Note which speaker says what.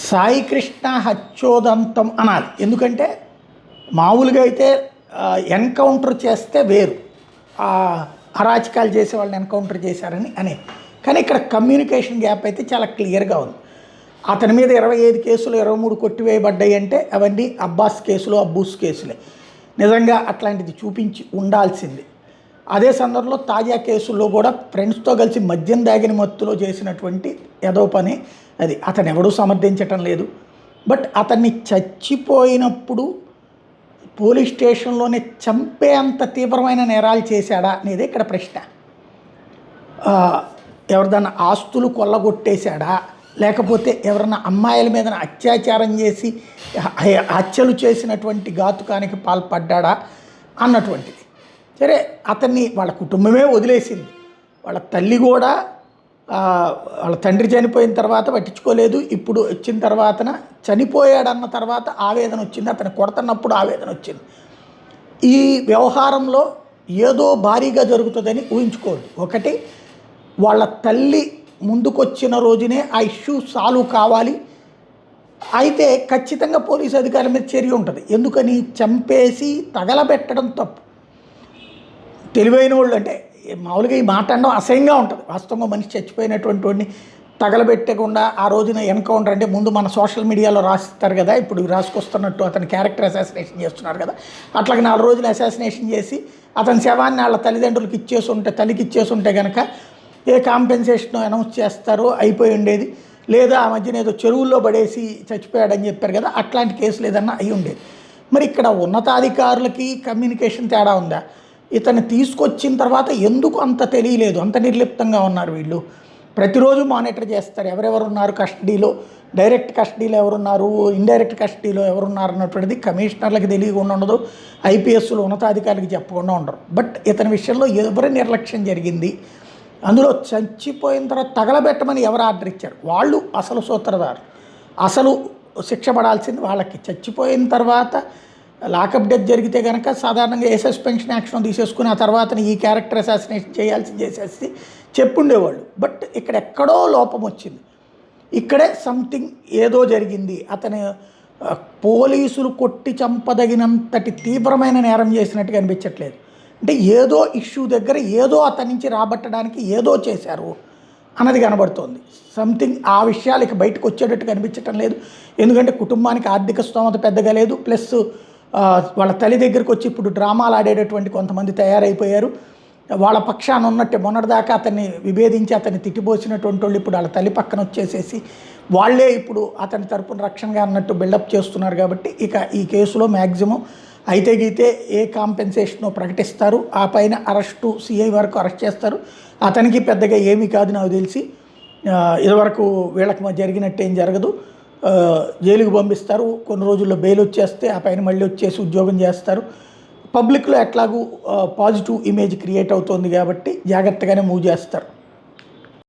Speaker 1: సాయికృష్ణ హత్యోదంతం అనాలి. ఎందుకంటే మామూలుగా అయితే ఎన్కౌంటర్ చేస్తే వేరు, అరాచకాలు చేసే వాళ్ళని ఎన్కౌంటర్ చేశారని అనేది. కానీ ఇక్కడ కమ్యూనికేషన్ గ్యాప్ అయితే చాలా క్లియర్గా ఉంది. అతని మీద 25 కేసులు 23 కొట్టివేయబడ్డాయి అంటే అవన్నీ అబ్బాస్ కేసులు, అబ్బూస్ కేసులే. నిజంగా అట్లాంటిది చూపించి ఉండాల్సింది. అదే సందర్భంలో తాజా కేసుల్లో కూడా ఫ్రెండ్స్తో కలిసి మద్యం దాగిన మత్తులో చేసినటువంటి ఏదో పని అది. అతను ఎవడూ సమర్థించటం లేదు. బట్ అతన్ని చచ్చిపోయినప్పుడు పోలీస్ స్టేషన్లోనే చంపే అంత తీవ్రమైన నేరాలు చేశాడా అనేది ఇక్కడ ప్రశ్న. ఎవరిదన్నా ఆస్తులు కొల్లగొట్టేశాడా, లేకపోతే ఎవరన్నా అమ్మాయిల మీద అత్యాచారం చేసి హత్యలు చేసినటువంటి ఘాతుకానికి పాల్పడ్డా అన్నటువంటిది. సరే, అతన్ని వాళ్ళ కుటుంబమే వదిలేసింది. వాళ్ళ తల్లి కూడా వాళ్ళ తండ్రి చనిపోయిన తర్వాత పట్టించుకోలేదు. ఇప్పుడు వచ్చిన తర్వాతన చనిపోయాడన్న తర్వాత ఆవేదన వచ్చింది, అతను కొడుతున్నప్పుడు ఆవేదన వచ్చింది. ఈ వ్యవహారంలో ఏదో భారీగా జరుగుతుందని ఊహించుకోవద్దు. ఒకటి, వాళ్ళ తల్లి ముందుకొచ్చిన రోజునే ఆ ఇష్యూ సాల్వ్ కావాలి. అయితే ఖచ్చితంగా పోలీసు అధికారుల మీద చర్య ఉంటుంది. ఎందుకని చంపేసి తగలబెట్టడం తప్పు. తెలివైన వాళ్ళు అంటే మామూలుగా ఈ మాట అనడం అసహ్యంగా ఉంటుంది. వాస్తవంగా మనిషి చచ్చిపోయినటువంటి వాడిని తగలబెట్టకుండా ఆ రోజున ఎన్కౌంటర్ అంటే ముందు మన సోషల్ మీడియాలో రాస్తారు కదా, ఇప్పుడు రాసుకొస్తున్నట్టు అతని క్యారెక్టర్ అసాసినేషన్ చేస్తున్నారు కదా, అట్లాగే 4 రోజులు అసాసినేషన్ చేసి అతని శవాన్ని వాళ్ళ తల్లిదండ్రులకి తల్లికి ఇచ్చేసి ఉంటే కనుక ఏ కాంపెన్సేషన్ అనౌన్స్ చేస్తారో అయిపోయి ఉండేది. లేదా ఆ మధ్యన ఏదో చెరువుల్లో పడేసి చచ్చిపోయాడని చెప్పారు కదా, అట్లాంటి కేసులు ఏదన్నా అయి ఉండేది. మరి ఇక్కడ ఉన్నతాధికారులకి కమ్యూనికేషన్ తేడా ఉందా? ఇతన్ని తీసుకొచ్చిన తర్వాత ఎందుకు అంత తెలియలేదు, అంత నిర్లిప్తంగా ఉన్నారు వీళ్ళు? ప్రతిరోజు మానిటర్ చేస్తారు ఎవరెవరు ఉన్నారు కస్టడీలో, డైరెక్ట్ కస్టడీలో ఎవరున్నారు, ఇండైరెక్ట్ కస్టడీలో ఎవరున్నారు అన్నటువంటిది కమిషనర్లకు తెలియకుండా ఉండదు, ఐపీఎస్లు ఉన్నతాధికారులకు చెప్పకుండా ఉండరు. బట్ ఇతని విషయంలో ఎవరి నిర్లక్ష్యం జరిగింది? అందులో చచ్చిపోయిన తర్వాత తగలబెట్టమని ఎవరు ఆర్డర్ ఇచ్చారు? వాళ్ళు అసలు సూత్రధారు, అసలు శిక్ష పడాల్సింది వాళ్ళకి. చచ్చిపోయిన తర్వాత లాకప్ డెత్ జరిగితే కనుక సాధారణంగా ఏ సస్పెన్షన్ యాక్షన్ తీసేసుకుని ఆ తర్వాత ఈ క్యారెక్టర్ అసాసినేషన్ చేసేసి చెప్పుండేవాళ్ళు. బట్ ఇక్కడ ఎక్కడో లోపం వచ్చింది. ఇక్కడే సంథింగ్ ఏదో జరిగింది. అతను పోలీసులు కొట్టి చంపదగినంతటి తీవ్రమైన నేరం చేసినట్టుగా అనిపించట్లేదు. అంటే ఏదో ఇష్యూ దగ్గర ఏదో అతని నుంచి రాబట్టడానికి ఏదో చేశారు అన్నది కనబడుతోంది. సంథింగ్ ఆ విషయాలు ఇక బయటకు వచ్చేటట్టు కనిపించటం లేదు. ఎందుకంటే కుటుంబానికి ఆర్థిక స్తోమత పెద్దగా లేదు. ప్లస్ వాళ్ళ తల్లి దగ్గరికి వచ్చి ఇప్పుడు డ్రామాలు ఆడేటటువంటి కొంతమంది తయారైపోయారు. వాళ్ళ పక్షాన ఉన్నట్టే మొన్నటిదాకా అతన్ని విభేదించి అతన్ని తిట్టిపోసినటువంటి వాళ్ళు ఇప్పుడు వాళ్ళ తల్లి పక్కన వచ్చేసేసి వాళ్ళే ఇప్పుడు అతని తరపున రక్షణగా అన్నట్టు బిల్డప్ చేస్తున్నారు. కాబట్టి ఇక ఈ కేసులో మ్యాక్సిమం అయితే గీతే ఏ కాంపెన్సేషనో ప్రకటిస్తారు. ఆ పైన అరెస్టు, సిఐ వరకు అరెస్ట్ చేస్తారు. అతనికి పెద్దగా ఏమీ కాదు నాకు తెలిసి. ఇదివరకు వీళ్ళకి జరిగినట్టు ఏం జరగదు. జైలుకు పంపిస్తారు, కొన్ని రోజుల్లో బెయిల్ వచ్చేస్తే ఆ పైన మళ్ళీ వచ్చేసి ఉద్యోగం చేస్తారు. పబ్లిక్లో ఎట్లాగూ పాజిటివ్ ఇమేజ్ క్రియేట్ అవుతుంది కాబట్టి జాగ్రత్తగానే మూవ్ చేస్తారు.